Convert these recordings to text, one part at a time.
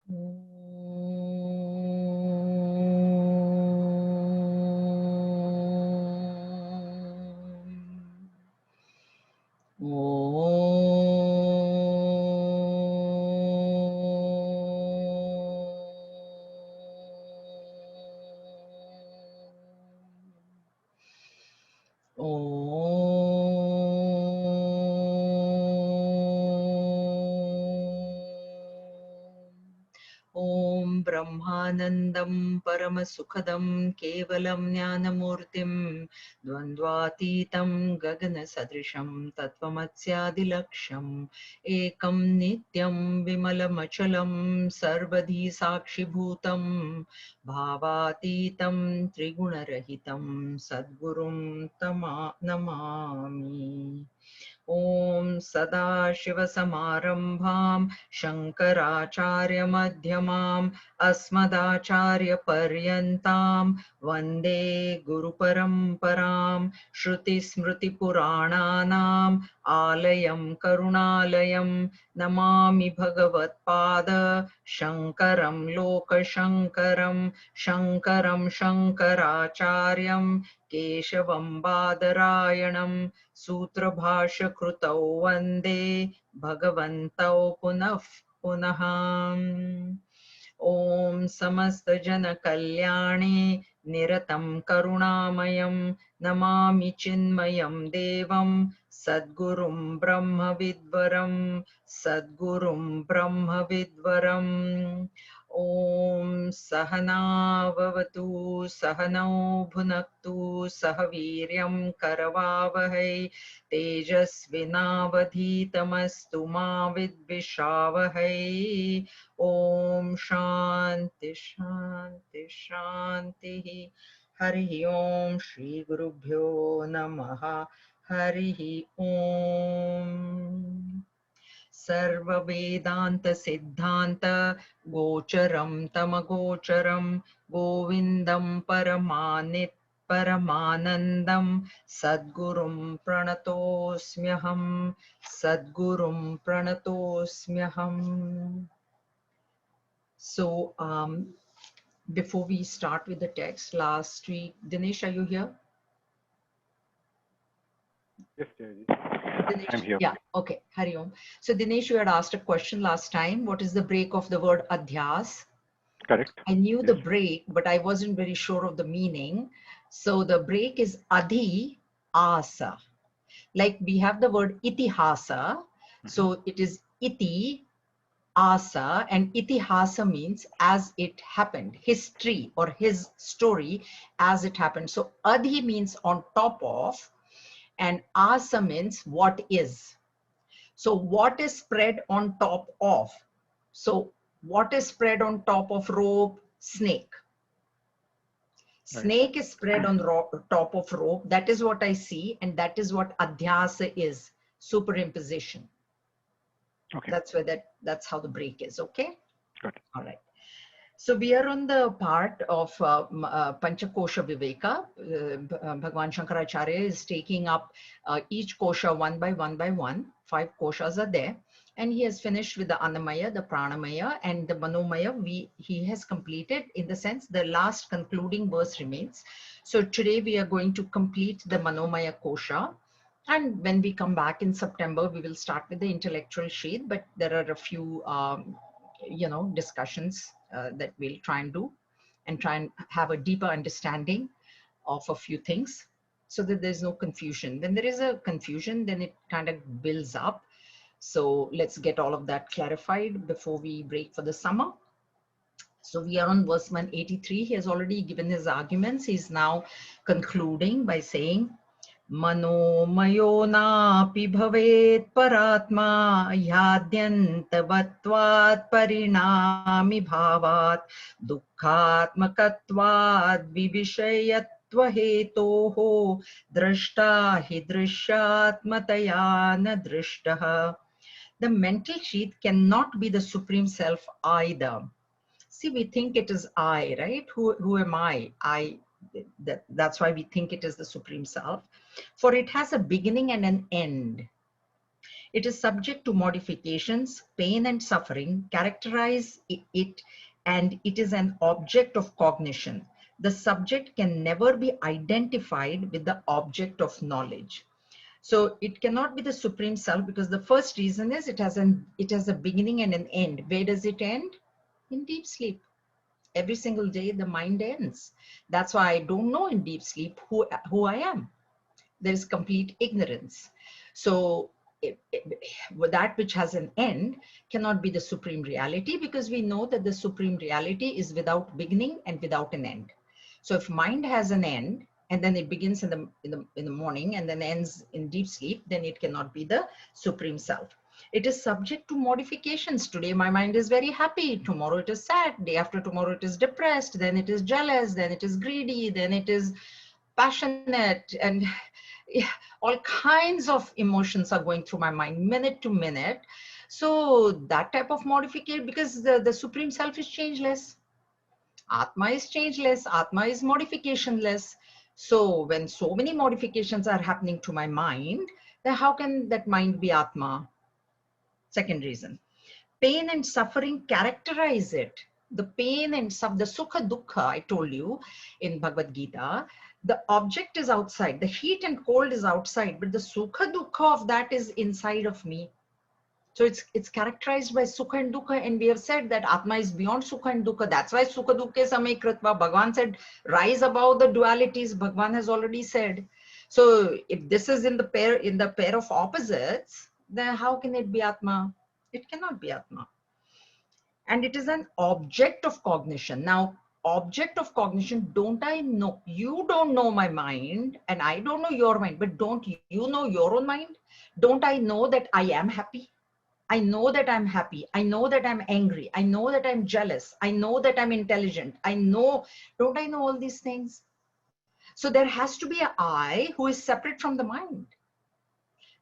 Om Brahmanandam Paramasukadam Kevalam Jnanamurtim Dvandvatitam Gagana Sadrisham Tattvamatsyaadilaksham Ekam Nityam Vimalamachalam Sarvadhi Sakshibhutam Bhavatitam Trigunarahitam Sadgurum Namami. Om Sadashivasamarambham Shankaracharya-madhyamam Asmadacharya-paryantam Vande Guru-paramparam Shruti-smriti-purananam Alayam Karunalayam Namami Bhagavat-pada Shankaram Loka-shankaram Shankaram Shankaracharyam Keshavam Badarayanam Sutra Bhasha Krutau Vande Bhagavantau Punah Punaham. Om Samasta Jana Kalyani Niratam Karunamayam Namami Chinmayam Devam Sadgurum Brahma Vidvaram Sadgurum Brahma Vidvaram. Om Sahana Vavatu Sahanau Bhunaktu Sahaviryam Karavavahai Tejasvinavadhitamastu ma vidvishavahai. Om Shanti Shanti Shanti. Hari Om Shri Gurubhyo Namaha. Hari Om. Sarva Vedanta Siddhanta Gocharam Tamagocharam Govindam Paramanandam Sadgurum Pranatosmyaham Sadgurum Pranatosmyaham. So before we start with the text, last week, Dinesh, are you here? Yes, Jayji. Dinesh, I'm here. yeah, okay, Hari Om. So Dinesh, you had asked a question last time. What is the break of the word adhyas? Correct. I knew Yes. the break, but I wasn't very sure of the meaning. So the break is adhi asa. Like we have the word itihasa. So it is iti asa, and itihasa means as it happened, history or his story as it happened. So adhi means on top of, and asa means what is. So what is spread on top of? So what is spread on top of rope? Snake. Snake is spread on top of rope. That is what I see, and that is what adhyasa is, superimposition. Okay. That's where that's how the break is. Okay. Got it. All right. So we are on the part of Panchakosha Viveka. Bhagwan Shankaracharya is taking up each kosha one by one by one. 5 koshas are there. And he has finished with the Annamaya, the Pranamaya, and the Manomaya. He has completed, in the sense the last concluding verse remains. So today we are going to complete the Manomaya kosha. And when we come back in September, we will start with the intellectual sheath, but there are a few discussions that we'll try and do, and try and have a deeper understanding of a few things, so that there's no confusion. When there is a confusion, then it kind of builds up. So let's get all of that clarified before we break for the summer. So we are on verse 183. He has already given his arguments. He's now concluding by saying, Manomayo napi bhavet paratma yadyantavattvat parinami bhavat dukkhatmakatvat vivishayatva hetoho drashta hi drishyatmataya na drishtaha. The mental sheath cannot be the supreme self either. See, we think it is I, right? Who am I? That's why we think it is the supreme self. For it has a beginning and an end. It is subject to modifications, pain and suffering characterize it, and it is an object of cognition. The subject can never be identified with the object of knowledge. So it cannot be the supreme self, because the first reason is it has a beginning and an end. Where does it end? In deep sleep. Every single day the mind ends. That's why I don't know in deep sleep who I am. There is complete ignorance. So that which has an end cannot be the supreme reality, because we know that the supreme reality is without beginning and without an end. So if mind has an end, and then it begins in the morning and then ends in deep sleep, then it cannot be the supreme self. It is subject to modifications. Today my mind is very happy, tomorrow it is sad, day after tomorrow it is depressed, then it is jealous, then it is greedy, then it is passionate, and all kinds of emotions are going through my mind minute to minute. So that type of modification, because the supreme self is changeless, Atma is changeless, Atma is modificationless. So when so many modifications are happening to my mind, then how can that mind be Atma? Second reason. Pain and suffering characterize it. The pain and the sukha dukkha, I told you in Bhagavad Gita, the object is outside, the heat and cold is outside, but the sukha dukkha of that is inside of me. So it's characterized by sukha and dukkha, and we have said that Atma is beyond sukha and dukkha. That's why sukha dukkha samay kritva. Bhagavan said, rise above the dualities. Bhagavan has already said. So if this is in the pair of opposites, then how can it be Atma? It cannot be Atma. And it is an object of cognition. Now, object of cognition, don't I know? You don't know my mind, and I don't know your mind, but don't you know your own mind? Don't I know that I am happy? I know that I'm happy. I know that I'm angry. I know that I'm jealous. I know that I'm intelligent. I know, don't I know all these things? So there has to be an I who is separate from the mind.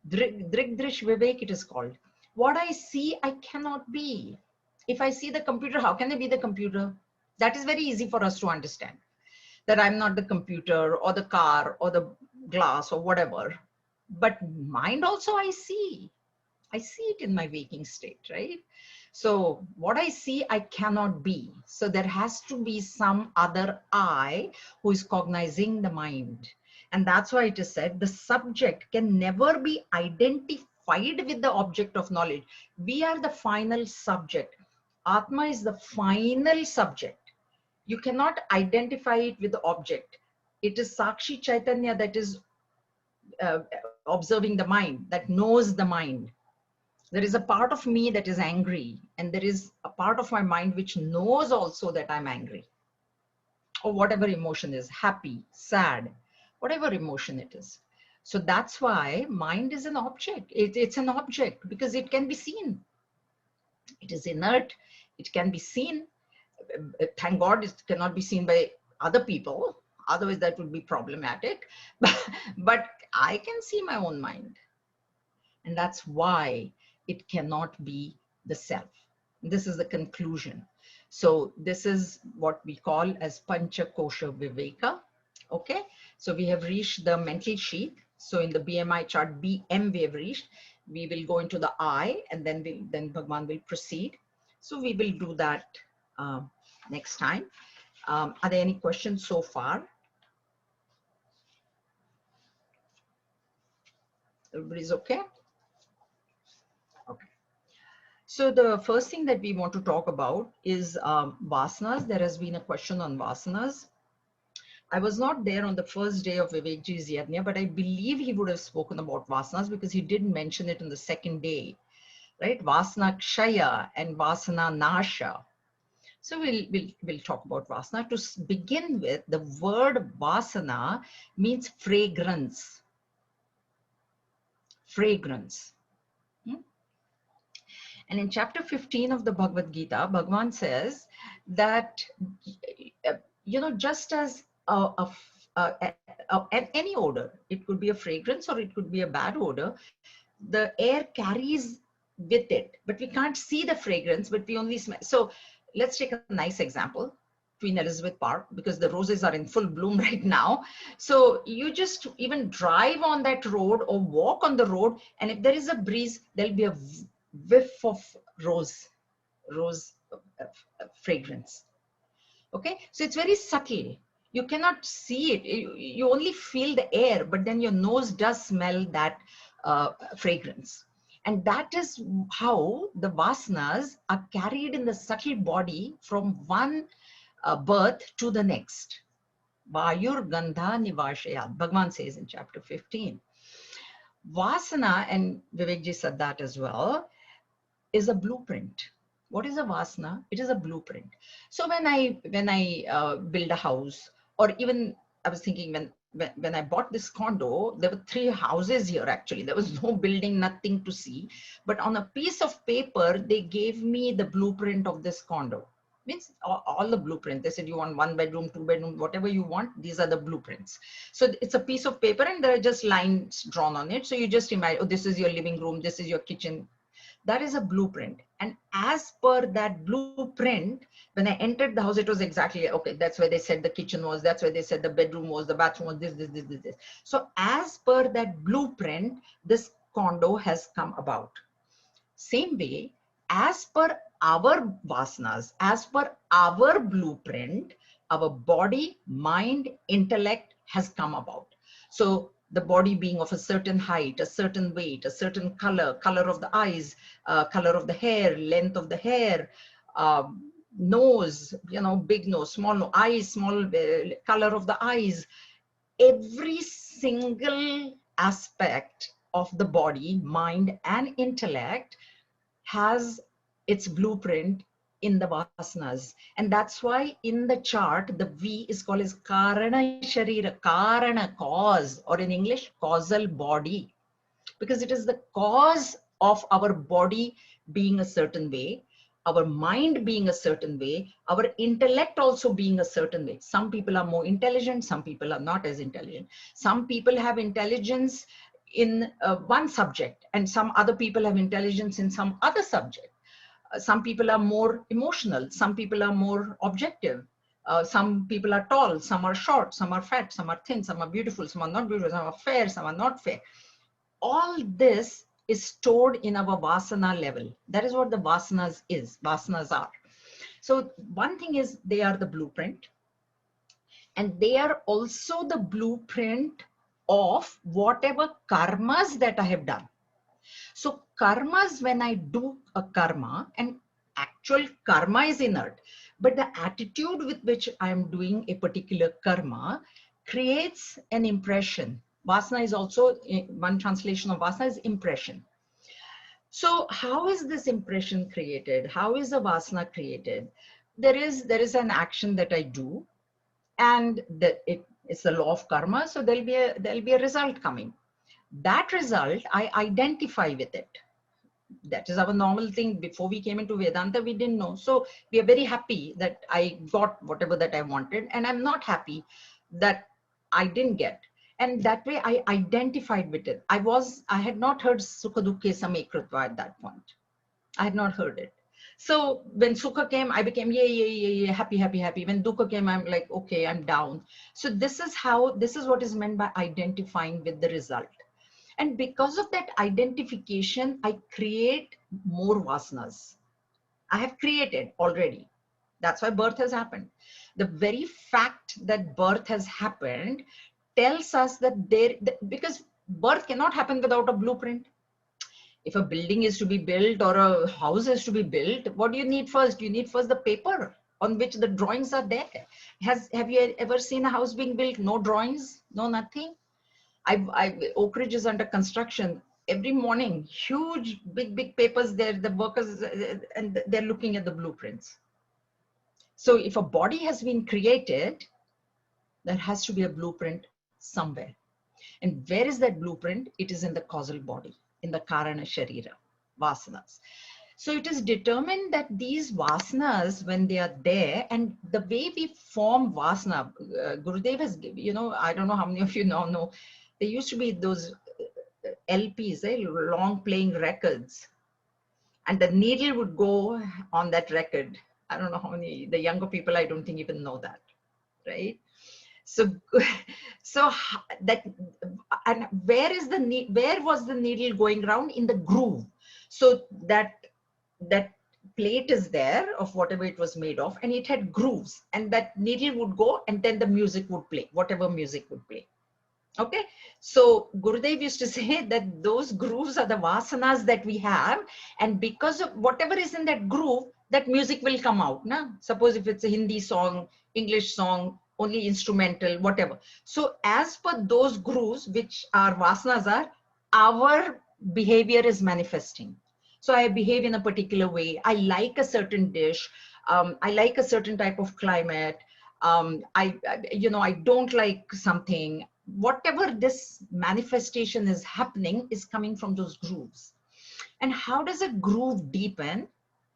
Drigdrish Vivek, it is called. What I see, I cannot be. If I see the computer, how can I be the computer? That is very easy for us to understand. That I'm not the computer or the car or the glass or whatever. But mind also I see. I see it in my waking state, right? So what I see, I cannot be. So there has to be some other I who is cognizing the mind. And that's why it is said the subject can never be identified with the object of knowledge. We are the final subject. Atma is the final subject. You cannot identify it with the object. It is Sakshi Chaitanya that is observing the mind, that knows the mind. There is a part of me that is angry, and there is a part of my mind which knows also that I'm angry, or whatever emotion is, happy, sad, whatever emotion it is. So that's why mind is an object. It's an object because it can be seen. It is inert. It can be seen. Thank God it cannot be seen by other people. Otherwise that would be problematic. But I can see my own mind. And that's why it cannot be the self. This is the conclusion. So this is what we call as Pancha Kosha Viveka. Okay, so we have reached the mental sheath. So in the BMI chart, BM we have reached. We will go into the I, and then Bhagwan will proceed. So we will do that next time. Are there any questions so far? Everybody's okay? Okay. So the first thing that we want to talk about is vasanas. There has been a question on vasanas. I was not there on the first day of Vivekji's Yajna, but I believe he would have spoken about vasanas because he did mention it on the second day, right? Vasana Kshaya and Vasana Nasha. So we'll talk about vasana. To begin with, the word vasana means fragrance. Fragrance. And in chapter 15 of the Bhagavad Gita, Bhagavan says that, just as any odor, it could be a fragrance or it could be a bad odor, the air carries with it, but we can't see the fragrance, but we only smell. So let's take a nice example. Queen Elizabeth Park, because the roses are in full bloom right now. So you just even drive on that road or walk on the road, and if there is a breeze, there'll be a whiff of rose fragrance. Okay, so it's very subtle. You cannot see it. You only feel the air, but then your nose does smell that fragrance. And that is how the vasanas are carried in the subtle body from one birth to the next. Vayur Gandha Nivashayat, Bhagavan says in chapter 15. Vasana, and Vivekji said that as well, is a blueprint. What is a vasana? It is a blueprint. So when I build a house, or even I was thinking when I bought this condo, there were 3 houses here actually. There was no building, nothing to see. But on a piece of paper, they gave me the blueprint of this condo. Means all the blueprint. They said you want 1 bedroom, 2 bedroom, whatever you want. These are the blueprints. So it's a piece of paper and there are just lines drawn on it. So you just imagine, oh, this is your living room, this is your kitchen. That is a blueprint. And as per that blueprint, when I entered the house, it was exactly, okay, that's where they said the kitchen was, that's where they said the bedroom was, the bathroom was, this. So as per that blueprint, this condo has come about. Same way, as per our vasanas, as per our blueprint, our body, mind, intellect has come about. So the body being of a certain height, a certain weight, a certain color, color of the eyes, color of the hair, length of the hair, nose, big nose, small nose, eyes, small, color of the eyes. Every single aspect of the body, mind, and intellect has its blueprint in the vasanas. And that's why in the chart, the V is called as Karana Sharira, Karana, cause, or in English, causal body. Because it is the cause of our body being a certain way, our mind being a certain way, our intellect also being a certain way. Some people are more intelligent, some people are not as intelligent. Some people have intelligence in one subject, and some other people have intelligence in some other subject. Some people are more emotional, some people are more objective. Some people are tall, some are short, some are fat, some are thin, some are beautiful, some are not beautiful, some are fair, some are not fair. All this is stored in our vasana level. That is what the vasanas are. So one thing is they are the blueprint, and they are also the blueprint of whatever karmas that I have done. So karmas, when I do a karma, and actual karma is inert, but the attitude with which I am doing a particular karma creates an impression. Vasana is also, one translation of vasana is impression. So how is this impression created? How is a vasana created? There is an action that I do, and it's the law of karma. So there'll be a result coming. That result, I identify with it. That is our normal thing. Before we came into Vedanta, we didn't know. So we are very happy that I got whatever that I wanted, and I'm not happy that I didn't get. And that way I identified with it. I had not heard Sukha Dukkhe Same Krutva at that point. I had not heard it. So when Sukha came, I became yay, happy. When Dukkha came, I'm like, okay, I'm down. So this is what is meant by identifying with the result. And because of that identification, I create more vasanas. I have created already. That's why birth has happened. The very fact that birth has happened tells us that because birth cannot happen without a blueprint. If a building is to be built or a house is to be built, what do you need first? You need first the paper on which the drawings are there. Have you ever seen a house being built? No drawings, no nothing. Oak Ridge is under construction. Every morning, huge, big papers there, the workers, and they're looking at the blueprints. So if a body has been created, there has to be a blueprint somewhere. And where is that blueprint? It is in the causal body, in the Karana Sharira, vasanas. So it is determined that these vasanas, when they are there, and the way we form vasana, Gurudev has, I don't know how many of you now know, there used to be those LPs, long playing records, and the needle would go on that record, I don't know how many, the younger people, I don't think even know that, right? So, so that, and where was the needle going around? In the groove. So that plate is there of whatever it was made of, and it had grooves, and that needle would go, and then the music would play, whatever music would play. Okay, so Gurudev used to say that those grooves are the vasanas that we have, and because of whatever is in that groove, that music will come out. Na? Suppose if it's a Hindi song, English song, only instrumental, whatever. So as per those grooves, which our vasanas are, our behavior is manifesting. So I behave in a particular way. I like a certain dish. I like a certain type of climate. I don't like something. Whatever this manifestation is happening is coming from those grooves. And how does a groove deepen?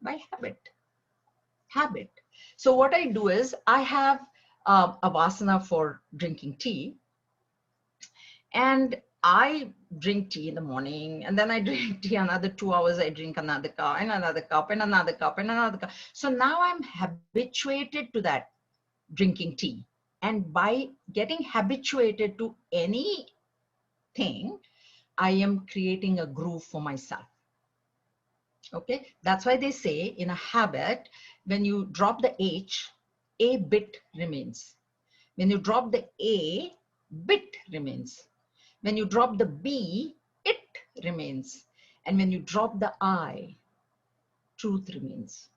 By habit. So what I do is I have a vasana for drinking tea, and I drink tea in the morning, and then I drink tea another 2 hours, I drink another cup and another cup and another cup and another cup. So now I'm habituated to that drinking tea. And by getting habituated to anything, I am creating a groove for myself. Okay, that's why they say in a habit, when you drop the H, a bit remains. When you drop the A, bit remains. When you drop the B, it remains. And when you drop the I, truth remains.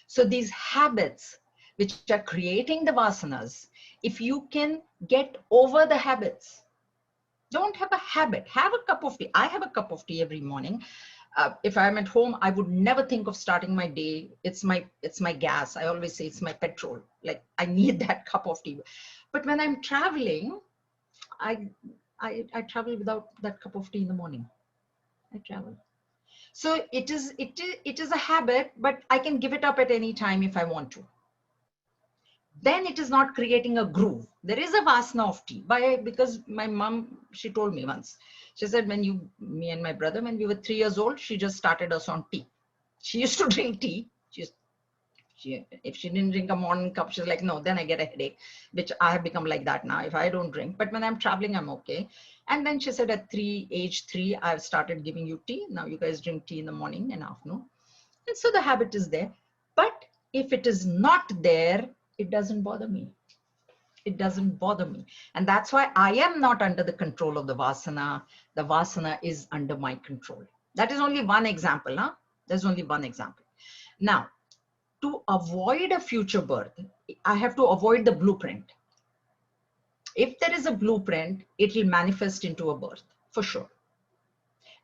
So these habits, which are creating the vasanas, if you can get over the habits, don't have a habit, have a cup of tea. I have a cup of tea every morning. If I'm at home, I would never think of starting my day. It's my gas. I always say it's my petrol. Like I need that cup of tea. But when I'm traveling, I travel without that cup of tea in the morning. I travel. So it is a habit, but I can give it up at any time if I want to. Then it is not creating a groove. There is a vasana of tea. Because my mom, she told me once, she said, me and my brother, when we were 3 years old, she just started us on tea. She used to drink tea. If she didn't drink a morning cup, she's like, no, then I get a headache, which I have become like that now. If I don't drink, but when I'm traveling, I'm okay. And then she said, at age three, I've started giving you tea. Now you guys drink tea in the morning and afternoon. And so the habit is there. But if it is not there, it doesn't bother me. It doesn't bother me. And that's why I am not under the control of the vasana. The vasana is under my control. That is only one example. Huh? There's only one example. Now, to avoid a future birth, I have to avoid the blueprint. If there is a blueprint, it will manifest into a birth for sure.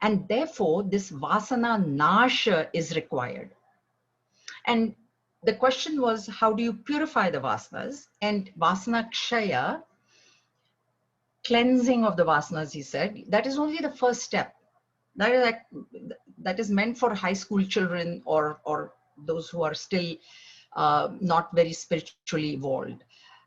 And therefore, this vasana nasha is required. And the question was, how do you purify the vasanas? And vasana kshaya, cleansing of the vasanas, he said, that is only the first step. That is meant for high school children or those who are still not very spiritually evolved.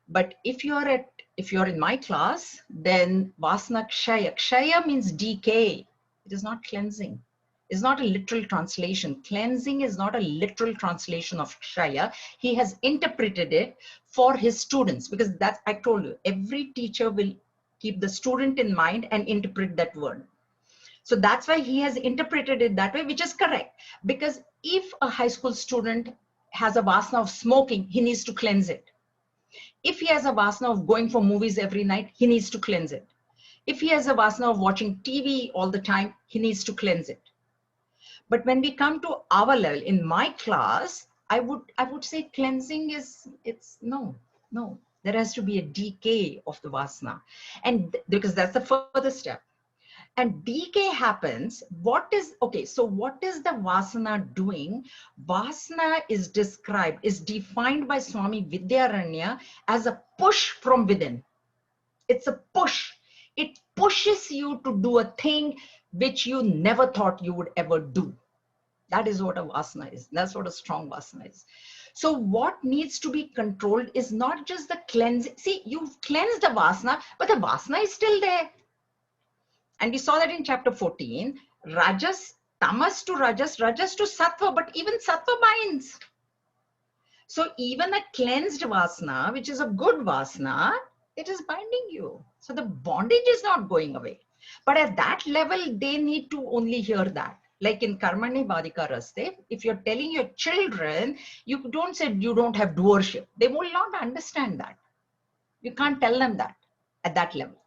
But if you're in my class, then vasana kshaya means decay. It is not cleansing. It's not a literal translation. Cleansing is not a literal translation of kshaya. He has interpreted it for his students, because that's, I told you, every teacher will keep the student in mind and interpret that word. So that's why he has interpreted it that way, which is correct. Because if a high school student has a vasana of smoking, he needs to cleanse it. If he has a vasana of going for movies every night, he needs to cleanse it. If he has a vasana of watching TV all the time, he needs to cleanse it. But when we come to our level, in my class, I would say cleansing no. There has to be a decay of the vasana. And because that's the further step. And decay happens, what is the vasana doing? Vasana is defined by Swami Vidyaranya as a push from within. It's a push. It pushes you to do a thing which you never thought you would ever do. That is what a vasana is. That's what a strong vasana is. So what needs to be controlled is not just the cleansing. See, you've cleansed the vasana, but the vasana is still there. And we saw that in chapter 14, Rajas, tamas to rajas, rajas to sattva, but even sattva binds. So even a cleansed vasana, which is a good vasana, it is binding you. So the bondage is not going away. But at that level, they need to only hear that. Like in Karmane Badika Raste, if you're telling your children, you don't say you don't have doership. They will not understand that. You can't tell them that at that level.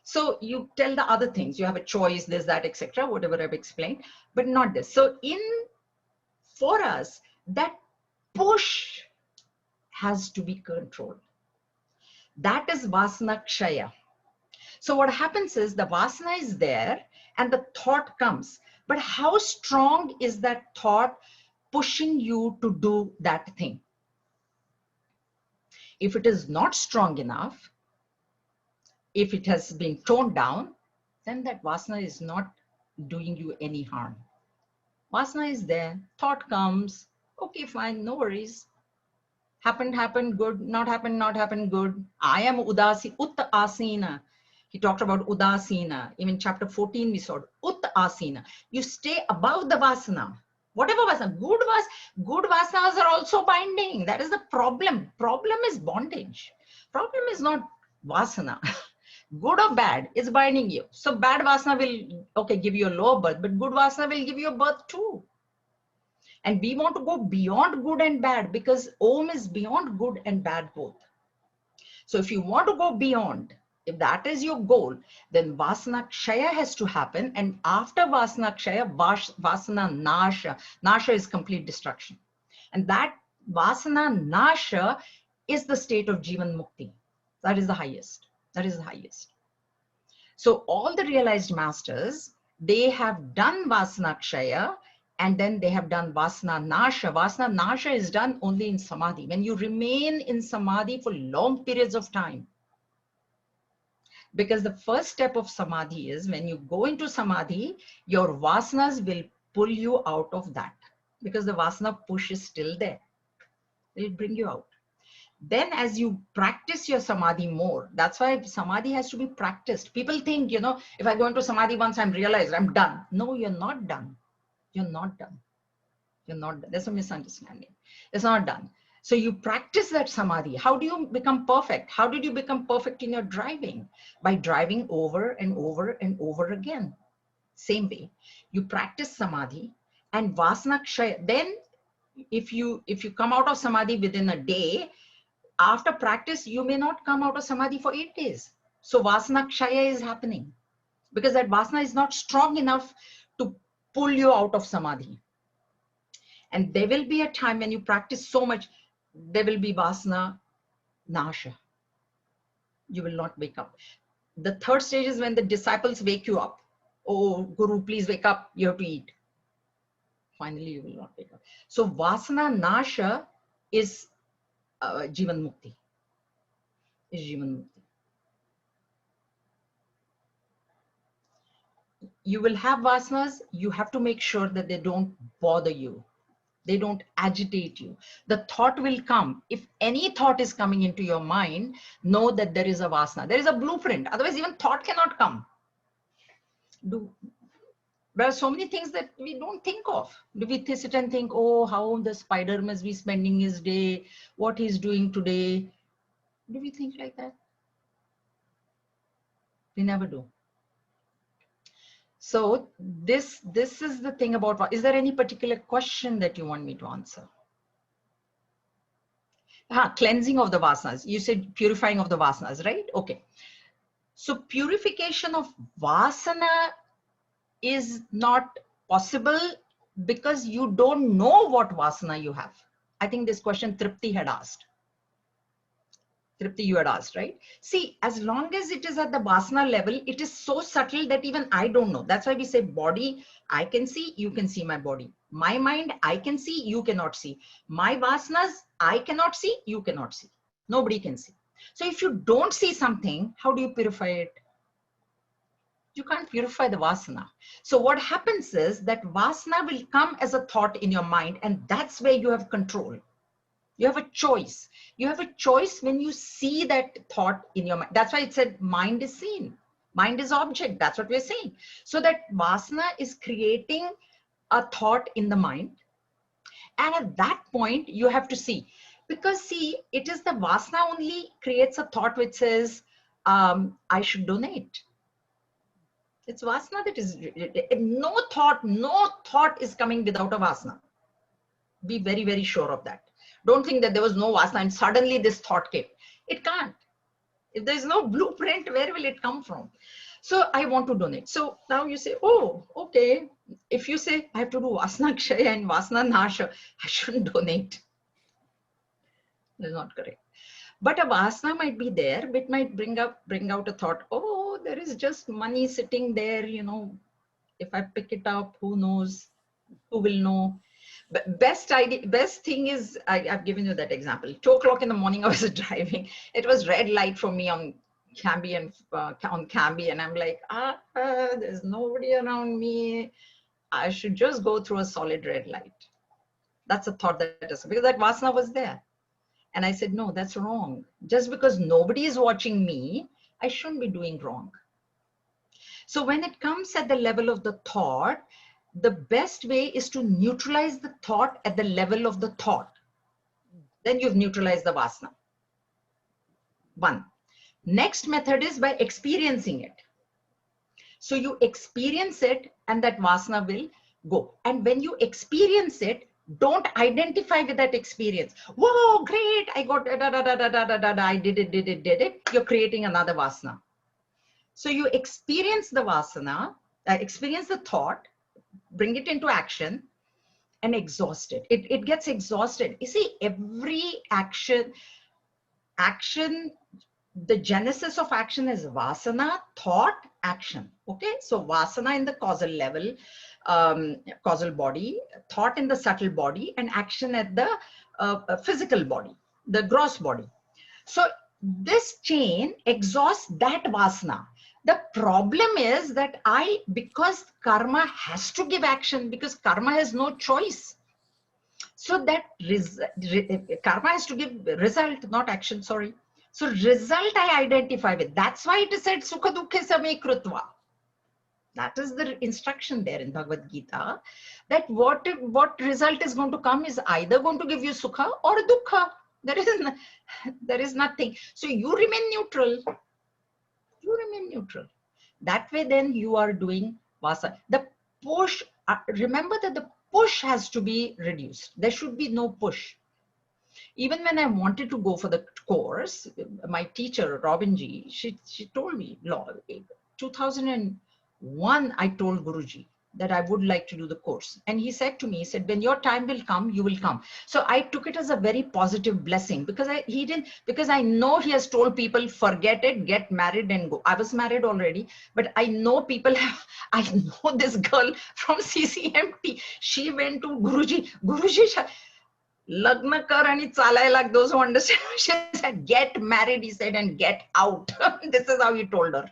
So you tell the other things. You have a choice, this, that, etc., whatever I've explained, but not this. So for us, that push has to be controlled. That is Vasana Kshaya. So what happens is the Vasana is there and the thought comes. But how strong is that thought pushing you to do that thing? If it is not strong enough, if it has been toned down, then that Vasana is not doing you any harm. Vasana is there, thought comes, okay, fine, no worries. Happened, good. Not happened, good. I am Udasi, Ut Asina. He talked about Udasina. Even chapter 14, we saw Ut Asina. You stay above the Vasana. Whatever Vasana, good Vasanas are also binding. That is the problem. Problem is bondage. Problem is not Vasana. Good or bad is binding you. So bad Vasana will, okay, give you a lower birth, but good Vasana will give you a birth too. And we want to go beyond good and bad because Om is beyond good and bad both. So if you want to go beyond, if that is your goal, then Vasana Kshaya has to happen. And after Vasana Kshaya, Vasana Nasha. Nasha is complete destruction. And that Vasana Nasha is the state of Jivan Mukti. That is the highest. That is the highest. So all the realized masters, they have done Vasana Kshaya, and then they have done Vasana Nasha. Vasana Nasha is done only in Samadhi. When you remain in Samadhi for long periods of time. Because the first step of Samadhi is when you go into Samadhi, your Vasanas will pull you out of that. Because the Vasana push is still there. It will bring you out. Then as you practice your Samadhi more, that's why Samadhi has to be practiced. People think, if I go into Samadhi once, I'm realized I'm done. No, you're not done. You're not done. You're not done. There's a misunderstanding. It's not done. So you practice that Samadhi. How do you become perfect? How did you become perfect in your driving? By driving over and over and over again. Same way. You practice Samadhi and Vasana Kshaya. Then if you come out of Samadhi within a day, after practice, you may not come out of Samadhi for 8 days. So Vasana Kshaya is happening because that Vasana is not strong enough to pull you out of Samadhi. And there will be a time when you practice so much, there will be Vasana Nasha. You will not wake up. The third stage is when the disciples wake you up. Oh, Guru, please wake up. You have to eat. Finally, you will not wake up. So Vasana Nasha is Jivan Mukti. Is Jivan Mukti. You will have Vasanas. You have to make sure that they don't bother you. They don't agitate you. The thought will come. If any thought is coming into your mind, know that there is a Vasana. There is a blueprint. Otherwise, even thought cannot come. There are so many things that we don't think of. Do we sit and think, oh, how the spider must be spending his day, what he's doing today? Do we think like that? We never do. So this is the thing about, is there any particular question that you want me to answer? Cleansing of the vasanas. You said purifying of the vasanas, right? Okay. So purification of vasana is not possible because you don't know what vasana you have. I think this question Tripti had asked. Tripti, you had asked, right? See, as long as it is at the vasana level, it is so subtle that even I don't know. That's why we say body, I can see, you can see my body. My mind, I can see, you cannot see. My vasanas, I cannot see, you cannot see. Nobody can see. So if you don't see something, how do you purify it? You can't purify the vasana. So what happens is that vasana will come as a thought in your mind, and that's where you have control. You have a choice. You have a choice when you see that thought in your mind. That's why it said mind is seen. Mind is object. That's what we're saying. So that vasana is creating a thought in the mind. And at that point, you have to see. Because see, it is the vasana only creates a thought which says, I should donate. It's vasana that is, no thought is coming without a vasana. Be very, very sure of that. Don't think that there was no vasana and suddenly this thought came. It can't. If there's no blueprint, where will it come from? So I want to donate. So now you say, oh, okay. If you say I have to do vasana kshaya and vasana nasha, I shouldn't donate. That's not correct. But a vasana might be there, which might bring out a thought, oh, there is just money sitting there, if I pick it up, who knows, who will know. But best thing is, I've given you that example. 2 o'clock in the morning, I was driving. It was red light for me on Camby and I'm like, there's nobody around me. I should just go through a solid red light. That's a thought because that vasana was there. And I said, no, that's wrong. Just because nobody is watching me, I shouldn't be doing wrong. So when it comes at the level of the thought, the best way is to neutralize the thought at the level of the thought. Then you've neutralized the vasana. One. Next method is by experiencing it. So you experience it and that vasana will go. And when you experience it, don't identify with that experience. Whoa, great, I got I did it. You're creating another vasana. So you experience the vasana, experience the thought, bring it into action and exhaust it. It gets exhausted. You see, every action, the genesis of action is vasana, thought, action. Okay, so vasana in the causal level, causal body, thought in the subtle body, and action at the physical body, the gross body. So this chain exhausts that vasana. The problem is that because karma has to give action, because karma has no choice. So that karma has to give result, not action, sorry. So result I identify with. That's why it is said sukha dukhe same krutva. That is the instruction there in Bhagavad Gita, that what result is going to come is either going to give you sukha or dukkha. There is nothing. So you remain neutral. You remain neutral. That way then you are doing vasa. The push, remember that the push has to be reduced. There should be no push. Even when I wanted to go for the course, my teacher, Robinji, she told me, 2001, I told Guruji that I would like to do the course. And he said to me, he said, when your time will come, you will come. So I took it as a very positive blessing because I know he has told people, forget it, get married and go. I was married already, but I know people I know this girl from CCMT. She went to Guruji, Lagna kar ani chalai, like those who understand. She said, get married, he said, and get out. This is how he told her.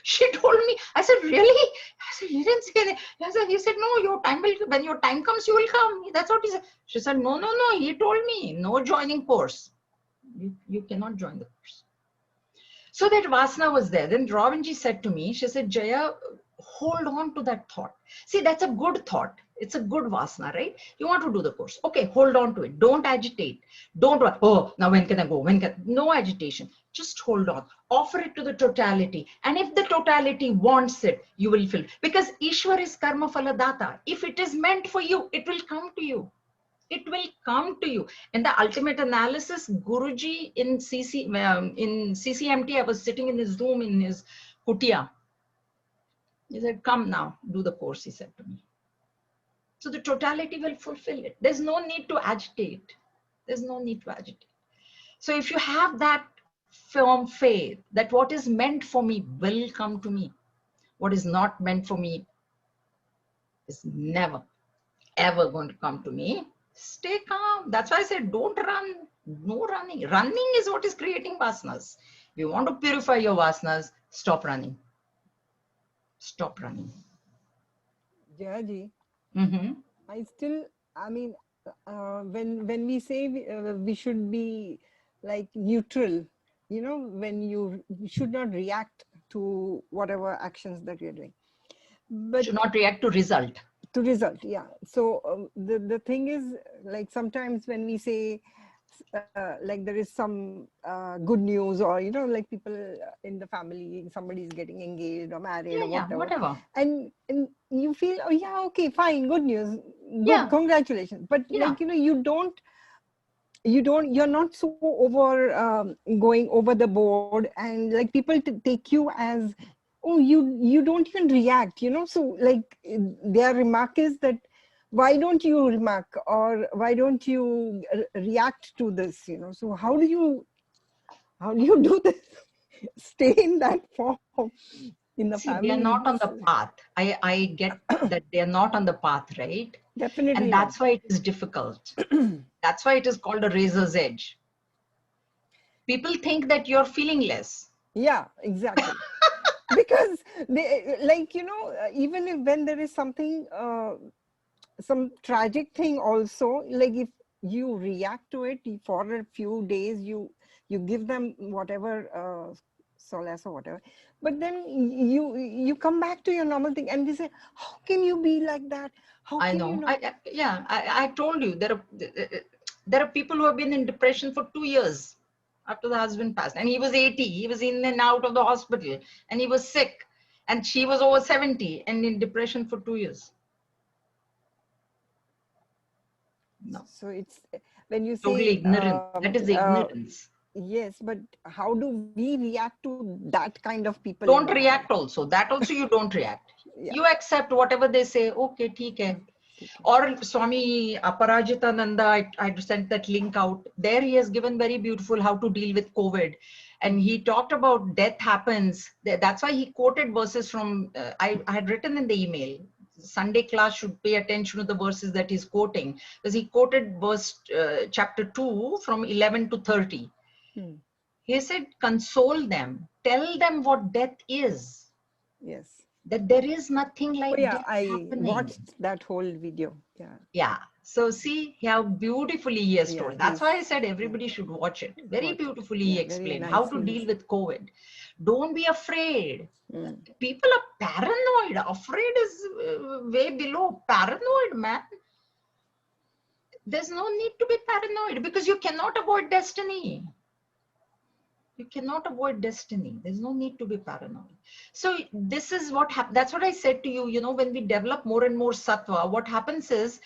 She told me, I said, really? I said, he didn't say anything. He said, no, your time will, when your time comes, you will come. That's what he said. She said, no, he told me, no joining course. You cannot join the course. So that vasana was there. Then Robinji said to me, she said, Jaya, hold on to that thought. See, that's a good thought. It's a good vasana, right? You want to do the course. Okay, hold on to it. Don't agitate. Don't, oh, now when can I go? No agitation. Just hold on. Offer it to the totality. And if the totality wants it, you will fill. Because Ishwar is karma phala data. If it is meant for you, it will come to you. It will come to you. In the ultimate analysis, Guruji in CCMT, I was sitting in his room in his kutia. He said, come now, do the course, he said to me. So the totality will fulfill it. There's no need to agitate. There's no need to agitate. So if you have that firm faith that what is meant for me will come to me, what is not meant for me is never, ever going to come to me, stay calm. That's why I said, don't run. No running. Running is what is creating vasanas. If you want to purify your vasanas, stop running. Stop running. Jayaji, Mm-hmm. I mean, when we say we should be like neutral, when you should not react to whatever actions that you're doing. But should not react to result. To result, yeah. So the thing is, like sometimes when we say, like there is some good news, or like people in the family, somebody is getting engaged or married or Yeah, whatever, whatever. and you feel, oh yeah, okay, fine, good news, good, Yeah, congratulations. But yeah. you're not so over going over the board, and like people take you as, oh, you don't even react, so like their remark is that, why don't you remark, or why don't you react to this, so how do you do this? Stay in that form in the See, they are family. not on the path. I get that they are not on the path, right? And Definitely not. that's why it is difficult. That's why it is called a razor's edge. People think that you're feeling less. Yeah, exactly. Because they, like, even if when there is something, some tragic thing also, like if you react to it for a few days, you give them whatever solace or whatever, but then you come back to your normal thing, and they say, how can you be like that, how I can you know. not? I told you there are people who have been in depression for 2 years after the husband passed, and he was 80. He was in and out of the hospital, and he was sick, and she was over 70 and in depression for 2 years. No, So it's when you totally say ignorant. That is ignorance. yes, but how do we react to that kind of people in Don't the family? react also. That also you don't react. Yeah. You accept whatever they say. Okay, theek hai. Or Swami Aparajitananda, I sent that link out. There he has given very beautiful how to deal with COVID. And he talked about death happens. That's why he quoted verses from, I had written in the email, Sunday class should pay attention to the verses that he's quoting. Because he quoted chapter 2 from 11 to 30. Hmm. He said, console them, tell them what death is, Yes. that there is nothing Oh like yeah, death I happening. watched that whole video. Yeah. Yeah. So see how beautifully he has Yeah, told. That's why I said yeah, everybody should watch it. Very watch it. beautifully he Yeah, very explained how to nicely. deal with COVID. Don't be afraid. Mm. People are paranoid. Afraid is way below paranoid, man. There's no need to be paranoid because you cannot avoid destiny. You cannot avoid destiny. There's no need to be paranoid. So this is what happens. That's what I said to you, when we develop more and more sattva, what happens is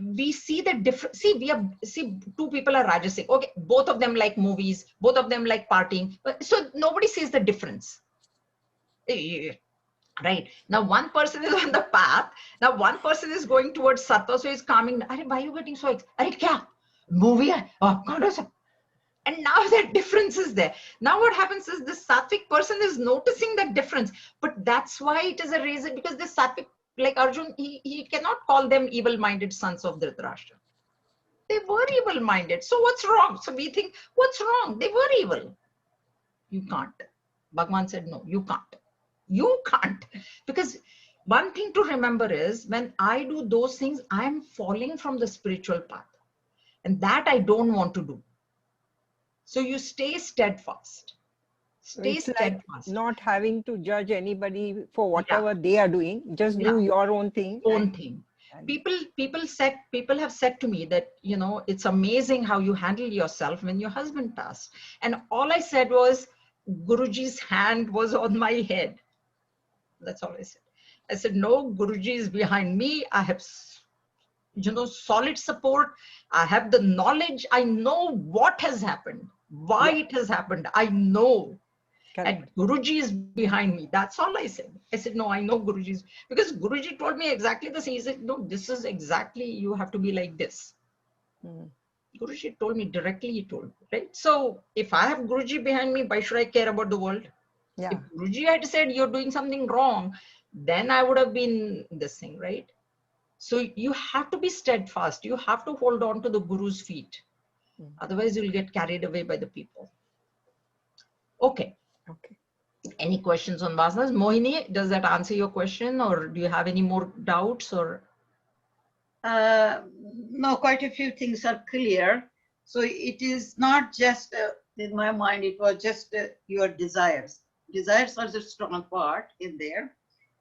we see the difference. See, two people are rajasic. Okay, both of them like movies, both of them like partying. So nobody sees the difference. Right. Now one person is on the path. Now one person is going towards sattva, so he's calming. Why are you getting so excited? Kya? Movie? Oh, God. And now that difference is there. Now what happens is this sattvic person is noticing that difference. But that's why it is a reason, because this sattvic, like Arjun, he cannot call them evil-minded sons of Dhritarashtra. They were evil-minded. So what's wrong? So we think, what's wrong? They were evil. You can't. Bhagwan said, no, you can't. You can't. Because one thing to remember is when I do those things, I'm falling from the spiritual path. And that I don't want to do. So you stay steadfast. So Stay it's like steadfast. not having to judge anybody for Yeah, whatever they are doing. Just yeah. do your own thing. Own thing. People have said to me that, it's amazing how you handle yourself when your husband passed. And all I said was, Guruji's hand was on my head. That's all I said. I said, no, Guruji is behind me. I have, solid support. I have the knowledge. I know what has happened, why Yeah, it has happened. I know. correct. And Guruji is behind me. That's all I said. I said, no, I know Guruji's, because Guruji told me exactly the same. He said, no, this is exactly, you have to be like this. Mm. Guruji told me directly, he told me, right? So if I have Guruji behind me, why should I care about the world? Yeah. If Guruji had said you're doing something wrong, then I would have been this thing, right? So you have to be steadfast. You have to hold on to the Guru's feet. Mm. Otherwise, you'll get carried away by the people. Okay. Okay. Any questions on vasanas? Mohini, does that answer your question, or do you have any more doubts? Or no, quite a few things are clear. So it is not just, in my mind, it was just your desires. Desires are the strong part in there.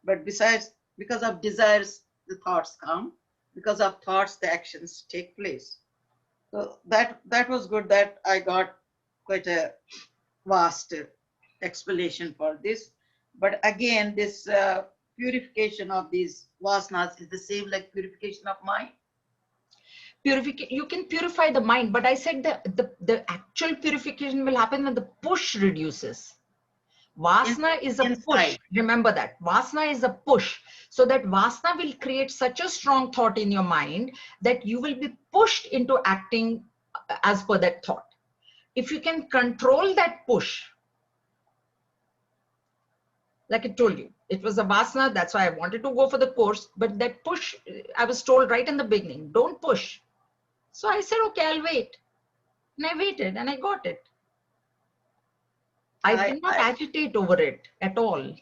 But because of desires, the thoughts come. Because of thoughts, the actions take place. So that was good that I got quite a vast explanation for this. But again, this purification of these vasanas is the same like purification of mind. You can purify the mind, but I said the actual purification will happen when the push reduces. Vasana is a push. Inside. Remember that. Vasana is a push. So that Vasana will create such a strong thought in your mind that you will be pushed into acting as per that thought. If you can control that push, like I told you, it was a Vasana. That's why I wanted to go for the course. But that push, I was told right in the beginning, don't push. So I said, okay, I'll wait. And I waited and I got it. I did not agitate over it at all.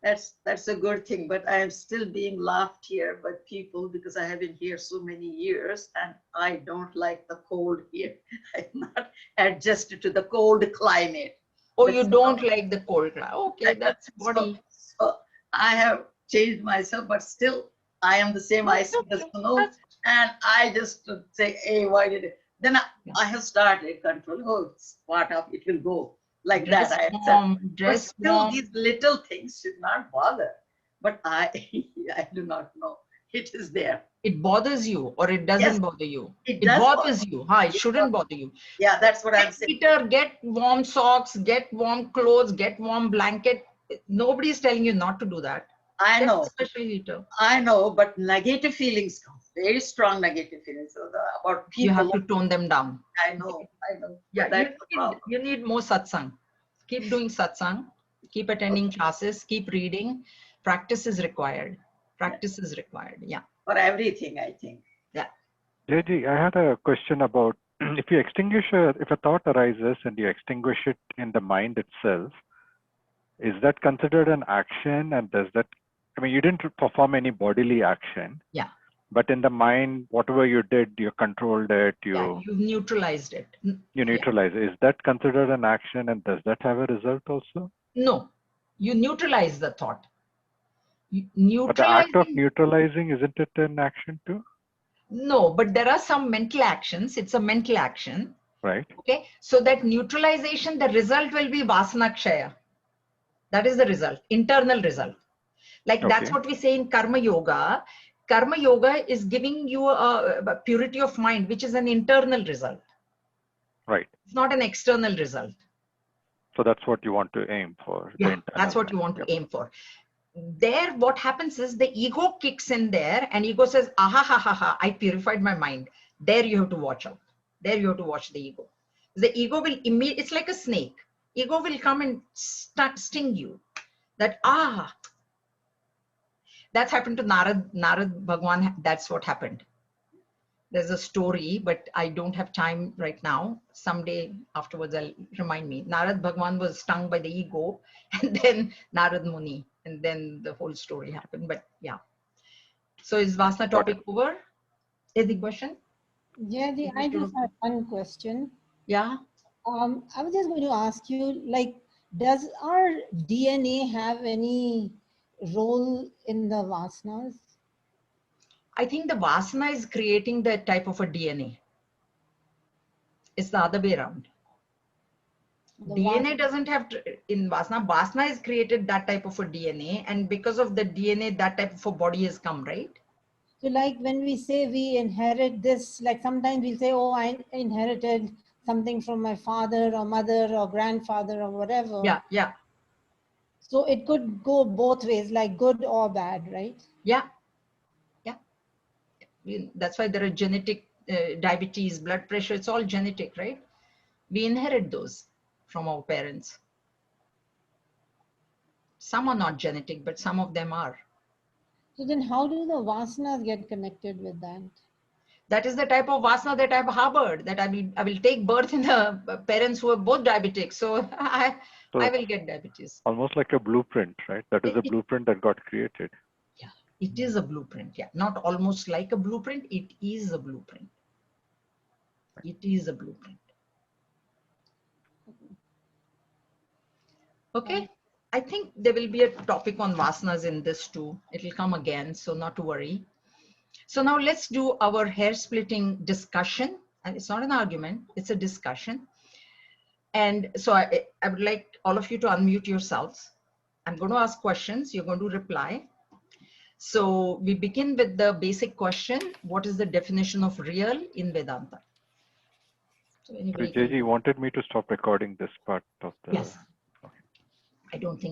That's a good thing, but I am still being laughed here by people because I have been here so many years and I don't like the cold here. I'm not adjusted to the cold climate. Oh, But you don't like the cold climate. Okay, that's body. So I have changed myself, but still I am the same ice as snow. And I just say, hey, why did it? Then I have started controlling. Oh, it's part of it will go like Dress that. I warm, accept. But dress still, warm. these little things should not bother. But I do not know. It is there. It bothers you or it doesn't Yes, bother you. it It does bothers bother. you. It shouldn't bother you. Yeah, that's what I'm Get saying. heater, get warm socks, get warm clothes, get warm blanket. Nobody's telling you not to do that. I Get know. a special heater. I know, but negative feelings come. Very strong negative feelings about people. You have to tone them down. I know. Yeah, That's the problem. you need more satsang. Keep doing satsang. Keep attending classes. Keep reading. Practice is required. Practice is required. Yeah. For everything, I think. Yeah. JG, I had a question about if you if a thought arises and you extinguish it in the mind itself, is that considered an action? And does that, I mean, you didn't perform any bodily action. Yeah. But in the mind, whatever you did, you controlled it, You neutralized it. you neutralize it. Is that considered an action? And does that have a result also? No, you neutralize the thought. But the act of neutralizing, isn't it an action too? No, but there are some mental actions. It's a mental action. Right. Okay. So that neutralization, the result will be vasana kshaya. That is the result, internal result. Like that's what we say in karma yoga. Karma yoga is giving you a purity of mind, which is an internal result. Right. It's not an external result. So that's what you want to aim for. Yeah, that's what you want to aim for. There, what happens is the ego kicks in there and ego says, aha, ha, ha, ha, I purified my mind. There you have to watch out. There you have to watch the ego. The ego will immediately, it's like a snake. Ego will come and sting you. That, that's happened to Narad Bhagwan. That's what happened. There's a story, but I don't have time right now. Someday afterwards, I'll remind me. Narad Bhagwan was stung by the ego and then Narad Muni. And then the whole story happened. But yeah. So is Vasana topic over? Is the question? Yeah, I just have one question. Yeah. I was just going to ask you, like, does our DNA have any role in the vasanas? I think the vasana is creating that type of a DNA. It's the other way around. DNA doesn't have to, in vasana. Vasana is created that type of a DNA, and because of the DNA, that type of a body has come, right? So like when we say we inherit this, like sometimes we'll say, oh, I inherited something from my father or mother or grandfather or whatever. Yeah, yeah. So it could go both ways, like good or bad, right? Yeah, yeah. That's why there are genetic diabetes, blood pressure. It's all genetic, right? We inherit those from our parents. Some are not genetic, but some of them are. So then how do the vasanas get connected with that? That is the type of vasana that I've harbored, that I will take birth in the parents who are both diabetic. So I will get diabetes. Almost like a blueprint, right? That is a blueprint that got created. Yeah, it is a blueprint. Yeah, not almost like a blueprint. It is a blueprint. It is a blueprint. Okay. I think there will be a topic on vasanas in this too. It will come again, so not to worry. So now let's do our hair splitting discussion. And it's not an argument, it's a discussion. And so I would like all of you to unmute yourselves. I'm going to ask questions, you're going to reply. So we begin with the basic question: what is the definition of real in Vedanta? So anybody JG wanted me to stop recording this part of the. Yes. I don't think